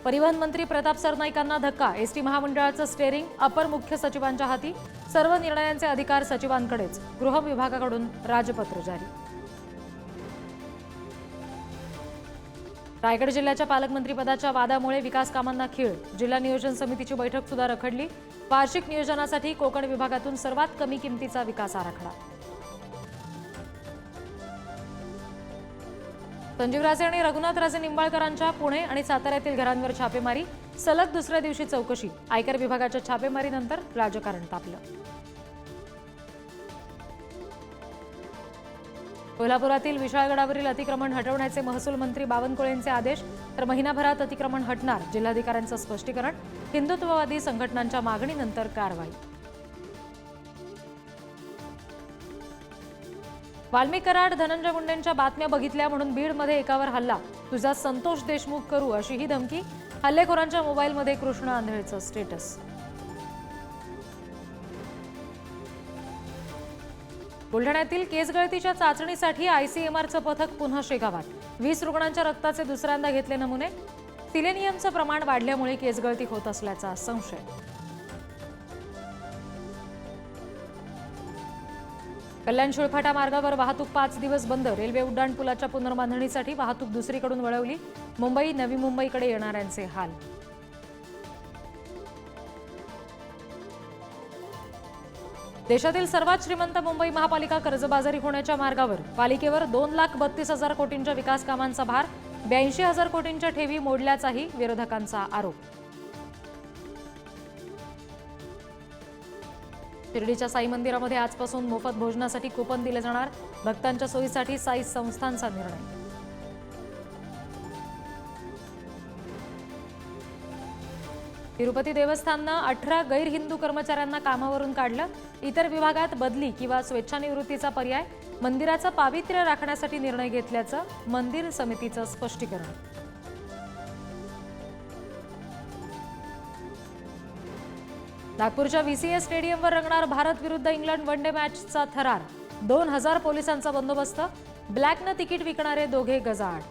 परिवहन मंत्री प्रताप सरनाईकांना धक्का। एसटी महामंडळाचं स्टेअरिंग अपर मुख्य सचिवांच्या हाती। सर्व निर्णयांचे अधिकार सचिवांकडेच। गृह विभागाकडून राजपत्र जारी। रायगड जिल्ह्याच्या पालकमंत्रीपदाच्या वादामुळे विकास कामांना खीळ। जिल्हा नियोजन समितीची बैठक सुद्धा रखडली। वार्षिक नियोजनासाठी कोकण विभागातून सर्वात कमी किमतीचा विकास आराखडा। संजीवराजे आणि रघुनाथराजे निंबाळकरांच्या पुणे आणि साताऱ्यातील घरांवर छापेमारी। सलग दुसऱ्या दिवशी चौकशी। आयकर विभागाच्या छापेमारीनंतर राजकारण तापलं। कोल्हापुरातील विशाळगडावरील अतिक्रमण हटवण्याचे महसूल मंत्री बावनकुळेंचे आदेश। तर महिनाभरात अतिक्रमण हटणार। जिल्हाधिकाऱ्यांचं स्पष्टीकरण। हिंदुत्ववादी संघटनांच्या मागणीनंतर कारवाई। वाल्मिक कराड धनंजय मुंडेंच्या बातम्या बघितल्या म्हणून बीडमध्ये एकावर हल्ला। तुझा संतोष देशमुख करू अशी ही धमकी। हल्लेखोरांच्या मोबाईलमध्ये कृष्ण आंधळेचं स्टेटस। बुलढाण्यातील केस गळतीच्या चाचणीसाठी आयसीएमआरचं पथक पुन्हा शेगावात। 20 रुग्णांच्या रक्ताचे दुसऱ्यांदा घेतले नमुने। सिलेनियमचं प्रमाण वाढल्यामुळे केस गळती होत असल्याचा संशय। कल्याण शिळफाटा मार्गावर वाहतूक 5 दिवस बंद। रेल्वे उड्डाणपुलाच्या पुनर्बांधणीसाठी वाहतूक दुसरीकडून वळवली। मुंबई नवी मुंबईकडे येणाऱ्यांचे हाल। देशातील सर्वात श्रीमंत मुंबई महापालिका कर्जबाजारी होण्याच्या मार्गावर। पालिकेवर 2,32,000 कोटींच्या विकास कामांचा भार। 82,000 कोटींच्या ठेवी मोडल्याचाही विरोधकांचा आरोप। शिर्डीच्या साई मंदिरामध्ये आजपासून मोफत भोजनासाठी कुपन दिले जाणार। भक्तांच्या सोयीसाठी साई संस्थांचा निर्णय। तिरुपती देवस्थाननं 18 गैर हिंदू कर्मचाऱ्यांना कामावरून काढलं। इतर विभागात बदली किंवा स्वेच्छानिवृत्तीचा पर्याय। मंदिराचं पावित्र्य राखण्यासाठी निर्णय घेतल्याचं मंदिर समितीचं स्पष्टीकरण। नागपूरच्या व्हीसीएस स्टेडियमवर रंगणार भारत विरुद्ध इंग्लंड वनडे मॅचचा थरार। 2000 पोलिसांचा बंदोबस्त। ब्लॅकनं तिकीट विकणारे दोघे गजाआड।